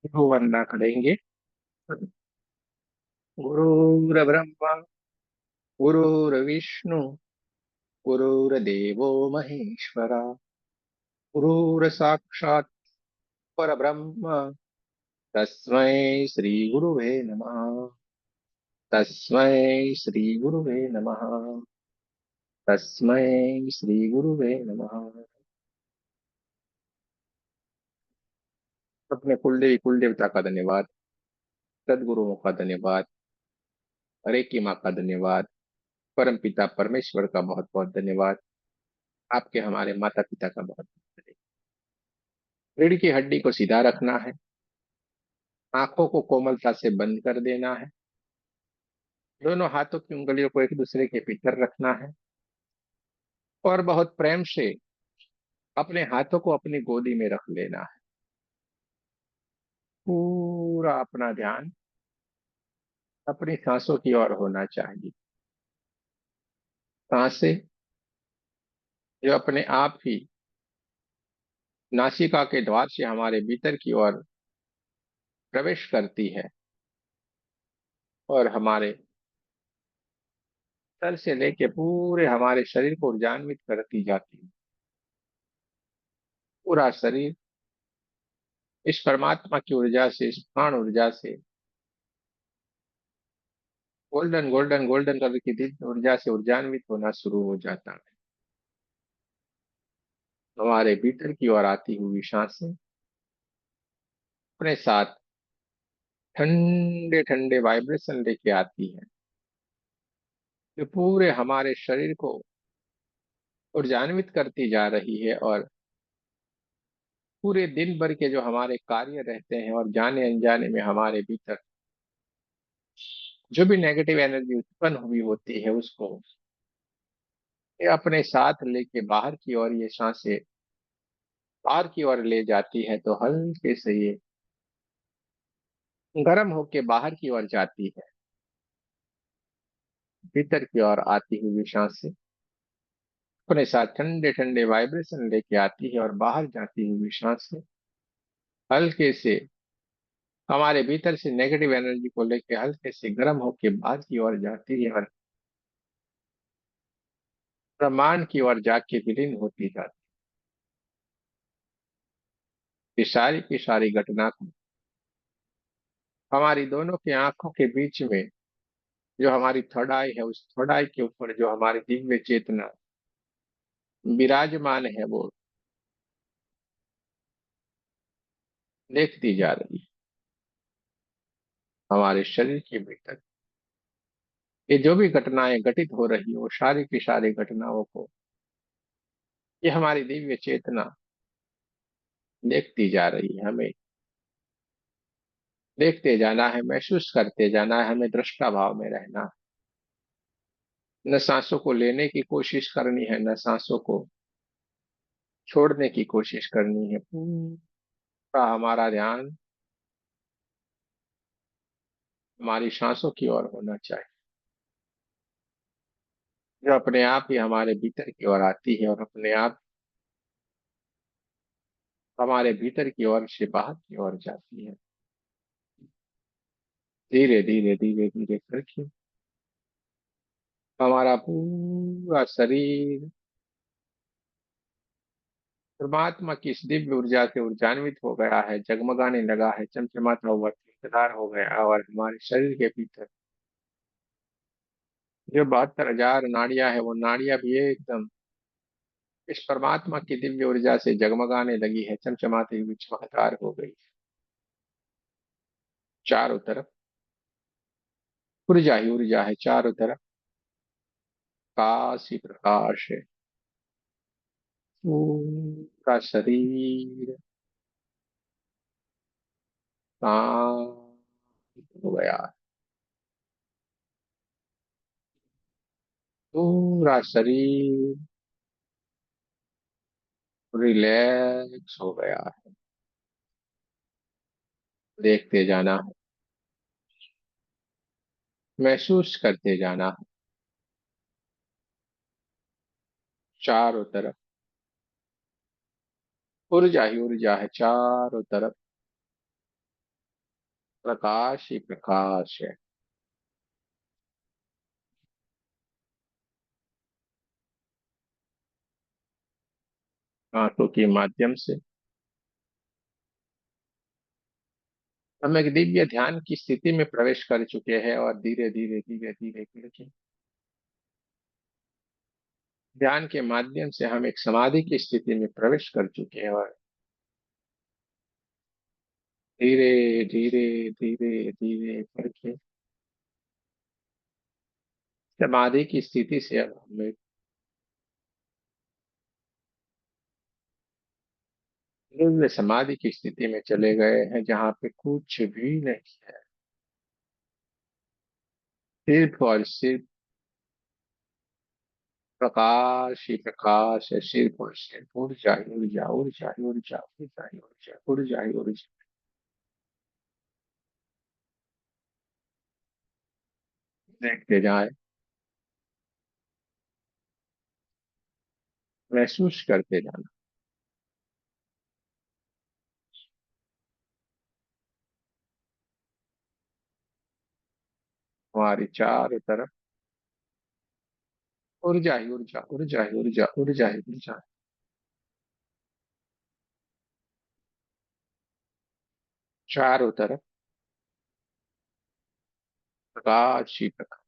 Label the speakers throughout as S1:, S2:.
S1: गुरु वंदना करेंगे। गुरुर्ब्रह्मा गुरुर्विष्णु गुरुर्देवो महेश्वरा गुरुर्साक्षात् परब्रह्म तस्मै श्री गुरुवे नमः। तस्मै श्री गुरुवे नमः। तस्मै श्री गुरुवे नमः। अपने कुलदेवी कुल देवता का धन्यवाद। सदगुरुओं का धन्यवाद। हरे की माँ का धन्यवाद। परम पिता परमेश्वर का बहुत बहुत धन्यवाद। आपके हमारे माता पिता का बहुत बहुत धन्यवाद। रीढ़ की हड्डी को सीधा रखना है। आंखों को कोमलता से बंद कर देना है। दोनों हाथों की उंगलियों को एक दूसरे के भीतर रखना है और बहुत प्रेम से अपने हाथों को अपनी गोदी में रख लेना है। पूरा अपना ध्यान अपनी सांसों की ओर होना चाहिए। सांसें जो अपने आप ही नासिका के द्वार से हमारे भीतर की ओर प्रवेश करती है और हमारे सर से लेके पूरे हमारे शरीर को ऊर्जान्वित करती जाती है। पूरा शरीर इस परमात्मा की ऊर्जा से, इस प्राण ऊर्जा से गोल्डन गोल्डन गोल्डन कलर की दिव्य ऊर्जा से ऊर्जान्वित होना शुरू हो जाता है। हमारे भीतर की ओर आती हुई सांसें अपने साथ ठंडे ठंडे वाइब्रेशन लेके आती है जो पूरे हमारे शरीर को ऊर्जान्वित करती जा रही है और पूरे दिन भर के जो हमारे कार्य रहते हैं और जाने अनजाने में हमारे भीतर जो भी नेगेटिव एनर्जी उत्पन्न हुई होती है उसको ये अपने साथ लेके बाहर की ओर ये सांसें बाहर की ओर ले जाती है तो हल्के से ये गर्म होके बाहर की ओर जाती है। भीतर की ओर आती हुई सांसें अपने साथ ठंडे ठंडे वाइब्रेशन लेके आती है और बाहर जाती हुई सांसें हल्के से हमारे भीतर से नेगेटिव एनर्जी को लेके हल्के से गर्म होके बाहर की ओर जाती है और ब्रह्मांड की ओर जाके विलीन होती जाती है। की सारी घटना को हमारी दोनों की आंखों के बीच में जो हमारी थर्ड आई है उस थर्ड आई के ऊपर जो हमारी दिव्य चेतना विराजमान है वो देखती जा रही है। हमारे शरीर के भीतर ये जो भी घटनाएं घटित हो रही है वो सारी की सारी घटनाओं को ये हमारी दिव्य चेतना देखती जा रही है। हमें देखते जाना है, महसूस करते जाना है, हमें दृष्टा भाव में रहना है। न सांसों को लेने की कोशिश करनी है न सांसों को छोड़ने की कोशिश करनी है। पूरा हमारा ध्यान हमारी सांसों की ओर होना चाहिए जो अपने आप ही हमारे भीतर की ओर आती है और अपने आप हमारे भीतर की ओर से बाहर की ओर जाती है। धीरे धीरे धीरे धीरे करके हमारा पूरा शरीर परमात्मा की इस दिव्य ऊर्जा से ऊर्जान्वित हो गया है, जगमगाने लगा है, चमचमाता हुआ चमकदार हो गया और हमारे शरीर के भीतर जो 72,000 नाड़ियां है वो नाड़ियां भी एकदम इस परमात्मा की दिव्य ऊर्जा से जगमगाने लगी है, चमचमाती हुई चमकदार हो गई। चारों तरफ ऊर्जा ही ऊर्जा है, चारों तरफ प्रकाश ही प्रकाश है। पूरा शरीर शांत हो गया है। पूरा शरीर रिलैक्स हो गया है। देखते जाना है, महसूस करते जाना है। चारों तरफ ऊर्जा ही ऊर्जा है, चारों तरफ प्रकाश ही प्रकाश है। आंखों के माध्यम से हम एक दिव्य ध्यान की स्थिति में प्रवेश कर चुके हैं और धीरे धीरे धीरे धीरे धीरे ध्यान के माध्यम से हम एक समाधि की स्थिति में प्रवेश कर चुके हैं और धीरे धीरे धीरे धीरे करके समाधि की स्थिति से अब हम एक दिव्य समाधि की स्थिति में चले गए हैं जहाँ पे कुछ भी नहीं है। सिर्फ और सिर्फ प्रकाश ही प्रकाश है। सिर्फ और सिर्फ ऊर्जा ही ऊर्जा ऊर्जा ही ऊर्जा ऊर्जा ही ऊर्जा ऊर्जा ही ऊर्जा। देखते जाए, महसूस करते जाना। हमारी चारों तरफ ऊर्जा ही ऊर्जा ऊर्जा ही ऊर्जा ऊर्जा ही ऊर्जा। चारों तरफ प्रकाश ही प्रकाश।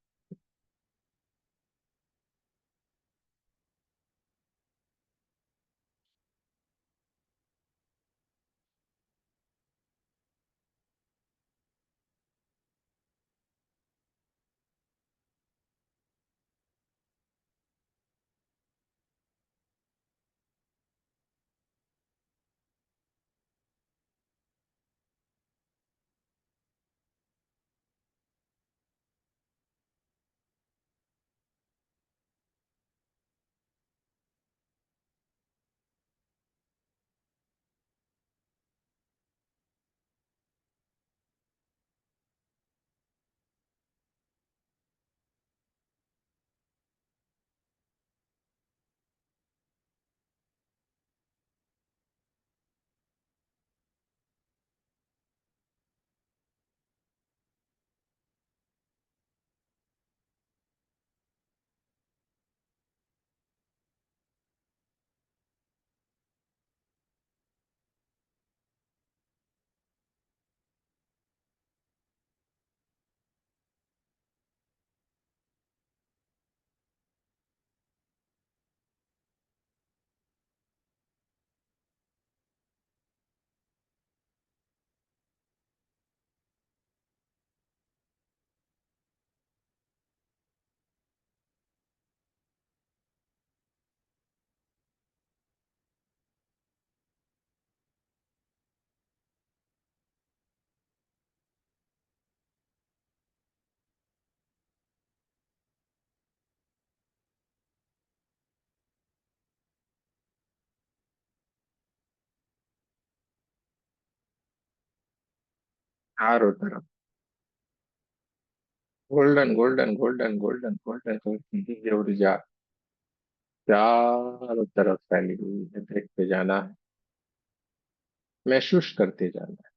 S1: चारों तरफ golden golden golden golden golden Divya ऊर्जा चारों तरफ फैली हुई है। देखते जाना है, महसूस करते जाना है।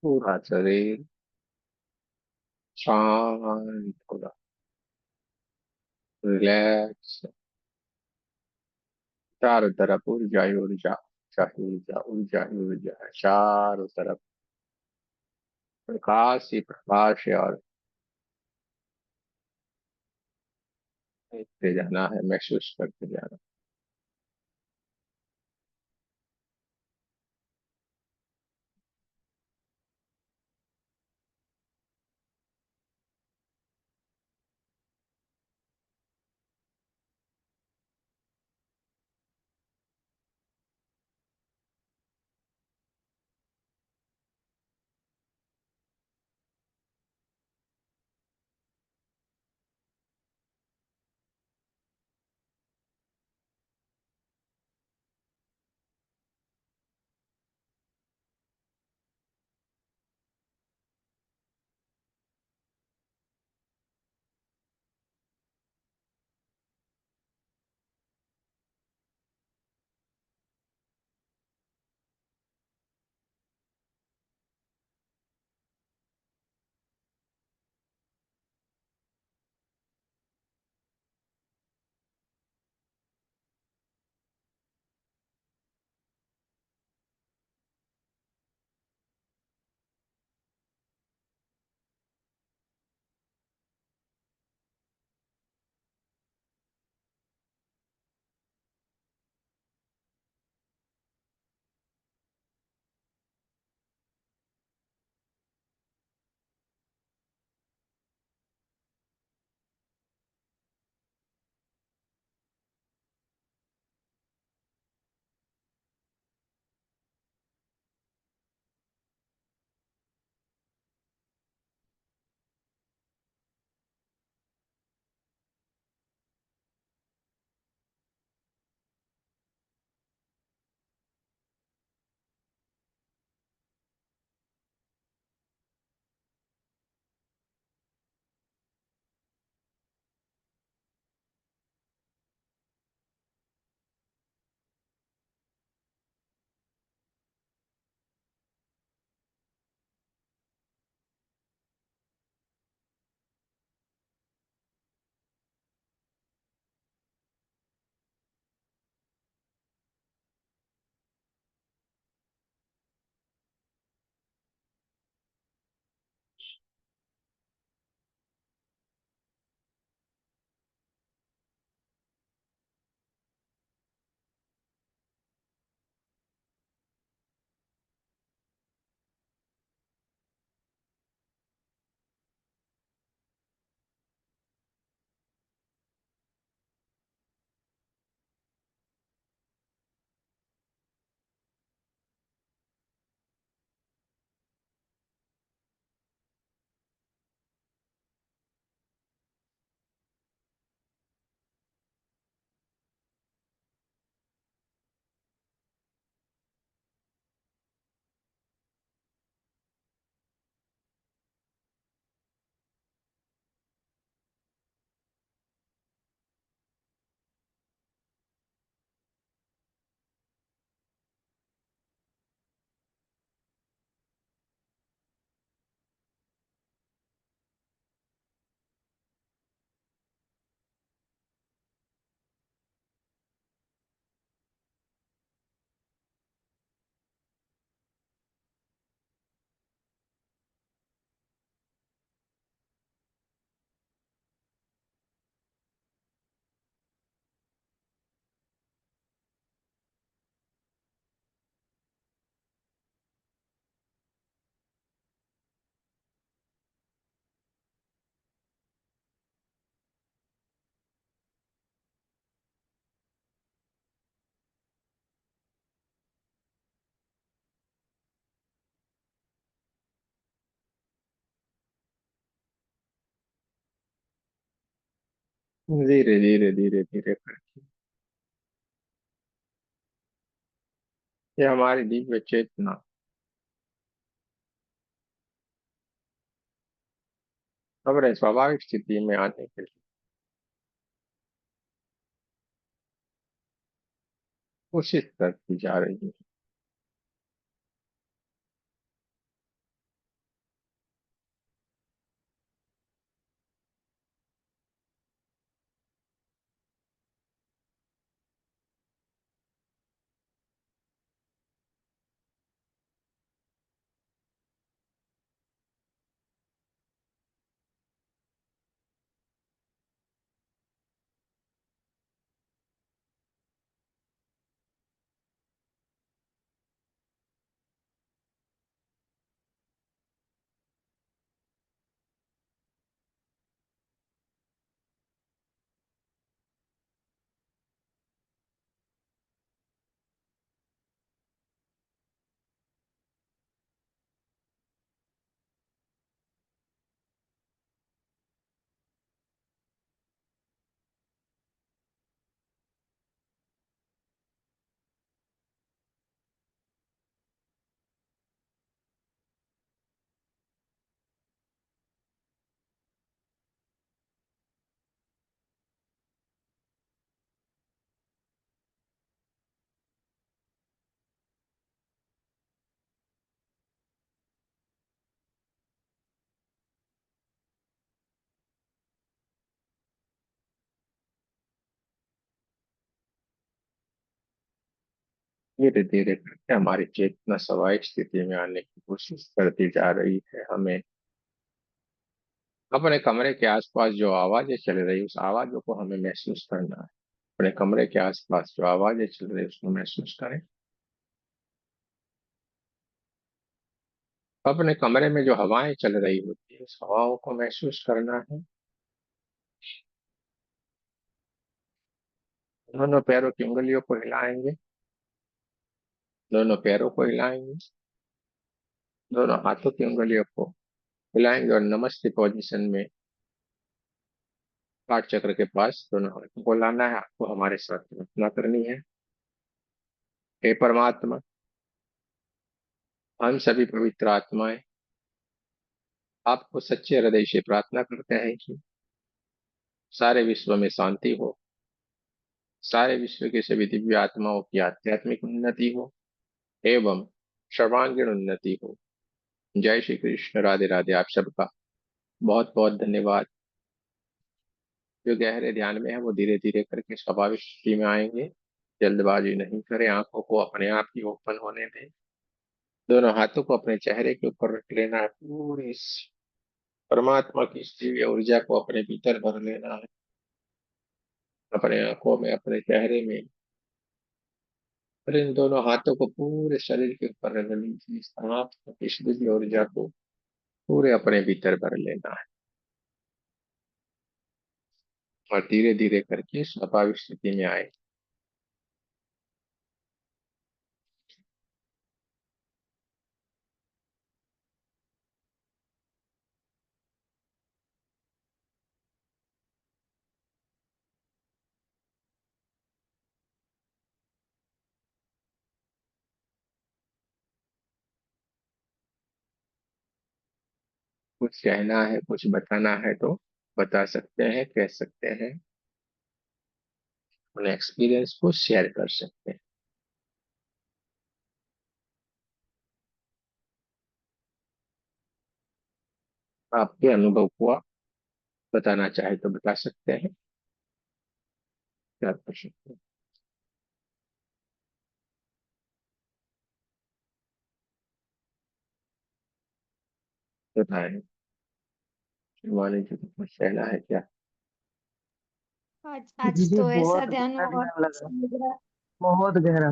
S1: पूरा शरीर शांत, पूरा रिलैक्स। चारों तरफ ऊर्जा ही ऊर्जा, ऊर्जा ही ऊर्जा, ऊर्जा ही ऊर्जा है चारों तरफ। प्रकाश ही प्रकाश है, और देखते जाना है, महसूस करते जाना। धीरे धीरे धीरे धीरे करके ये हमारी दिव्य चेतना हमारे स्वाभाविक स्थिति में आने के लिए कोशिश करती जा रही है। धीरे धीरे करके हमारी चेतना स्वाभाविक स्थिति में आने की कोशिश करती जा रही है। हमें अपने कमरे के आसपास जो आवाजें चल रही उस आवाजों को हमें महसूस करना है। अपने कमरे के आसपास जो आवाजें चल रही उसको महसूस करें। अपने कमरे में जो हवाएं चल रही होती है उस हवाओं को महसूस करना है। दोनों पैरों की उंगलियों को हिलाएंगे। दोनों पैरों को हिलाएंगे। दोनों हाथों की उंगलियों को हिलाएंगे और नमस्ते पोजीशन में हार्ट चक्र के पास दोनों हाथों को लाना है। आपको हमारे साथ प्रार्थना करनी है। हे परमात्मा, हम सभी पवित्र आत्माएं आपको सच्चे हृदय से प्रार्थना करते हैं कि सारे विश्व में शांति हो। सारे विश्व के सभी दिव्य आत्माओं की आध्यात्मिक उन्नति हो एवं सर्वांगीण उन्नति हो। जय श्री कृष्ण। राधे राधे। आप सबका बहुत बहुत धन्यवाद। जो गहरे ध्यान में है वो धीरे धीरे करके स्वाभाविक स्थिति में आएंगे। जल्दबाजी नहीं करें। आंखों को अपने आप ही ओपन होने दें। दोनों हाथों को अपने चेहरे के ऊपर रख लेना है। पूरी इस परमात्मा की इस दिव्य ऊर्जा को अपने भीतर भर लेना है। अपने आंखों में, अपने चेहरे में, और इन दोनों हाथों को पूरे शरीर के ऊपर रख लीजिए। इस परमात्मा की इस दिव्य ऊर्जा को पूरे अपने भीतर भर लेना है और धीरे धीरे करके स्वाभाविक स्थिति में आए। कुछ कहना है, कुछ बताना है तो बता सकते हैं, कह सकते हैं। अपने एक्सपीरियंस को शेयर कर सकते हैं। आपके अनुभव को आप बताना चाहे तो बता सकते हैं। क्या कर सकते हैं बताएं। शिवानी जी को कुछ कहना है क्या?
S2: आज आज
S3: मुझे
S2: तो ऐसा
S3: बहुत
S2: ध्यान
S3: गहरा
S2: हुआ।
S3: ध्यान लगा। बहुत गहरा।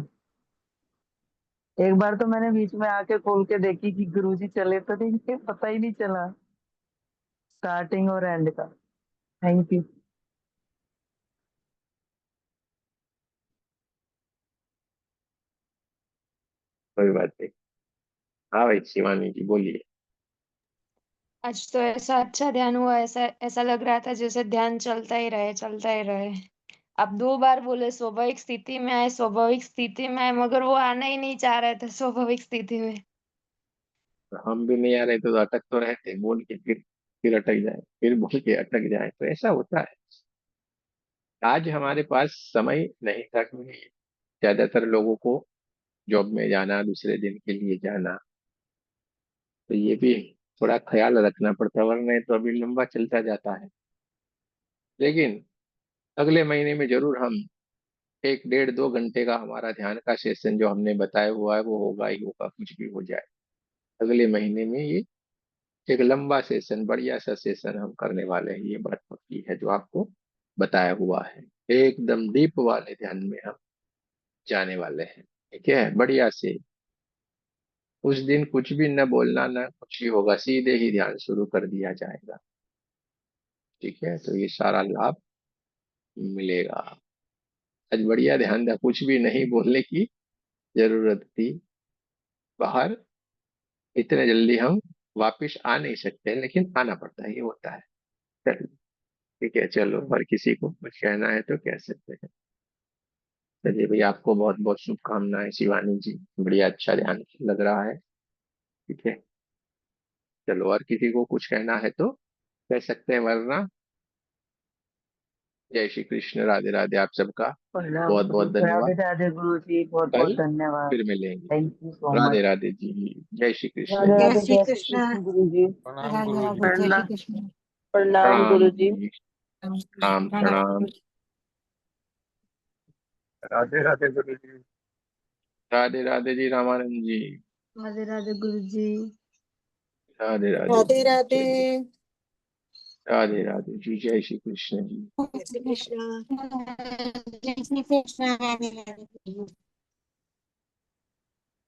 S3: एक बार तो मैंने बीच में आके खोल के देखी कि गुरुजी चले तो नहीं थे, पता ही नहीं चला स्टार्टिंग और एंड का। Thank you.
S1: कोई बात नहीं। हाँ भाई, शिवानी जी बोलिए।
S2: आज तो ऐसा अच्छा ध्यान हुआ, ऐसा ऐसा लग रहा था जैसे ध्यान चलता ही रहे, चलता ही रहे। आप 2 बार बोले स्वाभाविक स्थिति में आए, स्वाभाविक स्थिति में आए, मगर वो आना ही नहीं चाह रहे थे स्वाभाविक स्थिति में।
S1: तो हम भी नहीं आ रहे तो अटक तो रहे थे। बोल के फिर अटक जाए, फिर बोल के अटक जाए, तो ऐसा होता है। आज हमारे पास समय नहीं था क्योंकि ज्यादातर लोगों को जॉब में जाना, दूसरे दिन के लिए जाना, तो ये भी थोड़ा ख्याल रखना पड़ता है, वरना ये तो अभी लंबा चलता जाता है। लेकिन अगले महीने में जरूर हम 1 डेढ़ 2 घंटे का हमारा ध्यान का सेशन जो हमने बताया हुआ है वो होगा ही होगा, कुछ भी हो जाए। अगले महीने में ये एक लंबा सेशन, बढ़िया सा सेशन हम करने वाले हैं। ये बात पक्की है जो आपको बताया हुआ है। एकदम डीप वाले ध्यान में हम जाने वाले हैं। ठीक है, बढ़िया से। उस दिन कुछ भी न बोलना, न कुछ ही होगा, सीधे ही ध्यान शुरू कर दिया जाएगा। ठीक है, तो ये सारा लाभ मिलेगा। आज बढ़िया ध्यान दिया, कुछ भी नहीं बोलने की जरूरत थी। बाहर इतने जल्दी हम वापिस आ नहीं सकते, लेकिन आना पड़ता है, ये होता है। चलो, ठीक है, चलो, और किसी को कुछ कहना है तो कह सकते हैं। चलिए भैया, आपको बहुत बहुत शुभकामनाएं शिवानी जी। बढ़िया, अच्छा ध्यान लग रहा है। ठीक है, चलो, और किसी को कुछ कहना है तो कह सकते हैं, वरना जय श्री कृष्ण। राधे राधे। आप सबका
S3: प्रणाम
S1: बहुत बहुत
S3: राधे
S1: धन्यवाद।
S3: राधे गुरु जी, बहुत बहुत
S1: कल
S3: धन्यवाद।
S1: फिर मिलेंगे।
S3: Thank you so
S1: Radhe
S3: much.
S1: Radhe ji. जय श्री कृष्ण
S3: राधे
S1: जी।
S4: जय
S3: राधे,
S4: श्री
S3: जय श्री
S4: कृष्ण।
S3: कृष्ण गुरु जी।
S5: प्रणाम
S4: राधे
S5: गुरु जी।
S4: राधे, जय श्री
S3: प्रणाम।
S4: कृष्ण।
S3: प्रणाम
S1: प्रणाम
S3: गुरु जी।
S1: जी। प्रणाम प्रणाम। राधे राधे गुरु जी। राधे राधे जी रामानंद जी।
S2: राधे राधे गुरु जी।
S1: राधे राधे
S4: राधे
S1: जी।
S4: राधे।
S1: चलिए, राधे राधे जी। जय श्री कृष्ण जी।
S4: जय श्री कृष्ण। जय श्री कृष्ण। राधे राधे।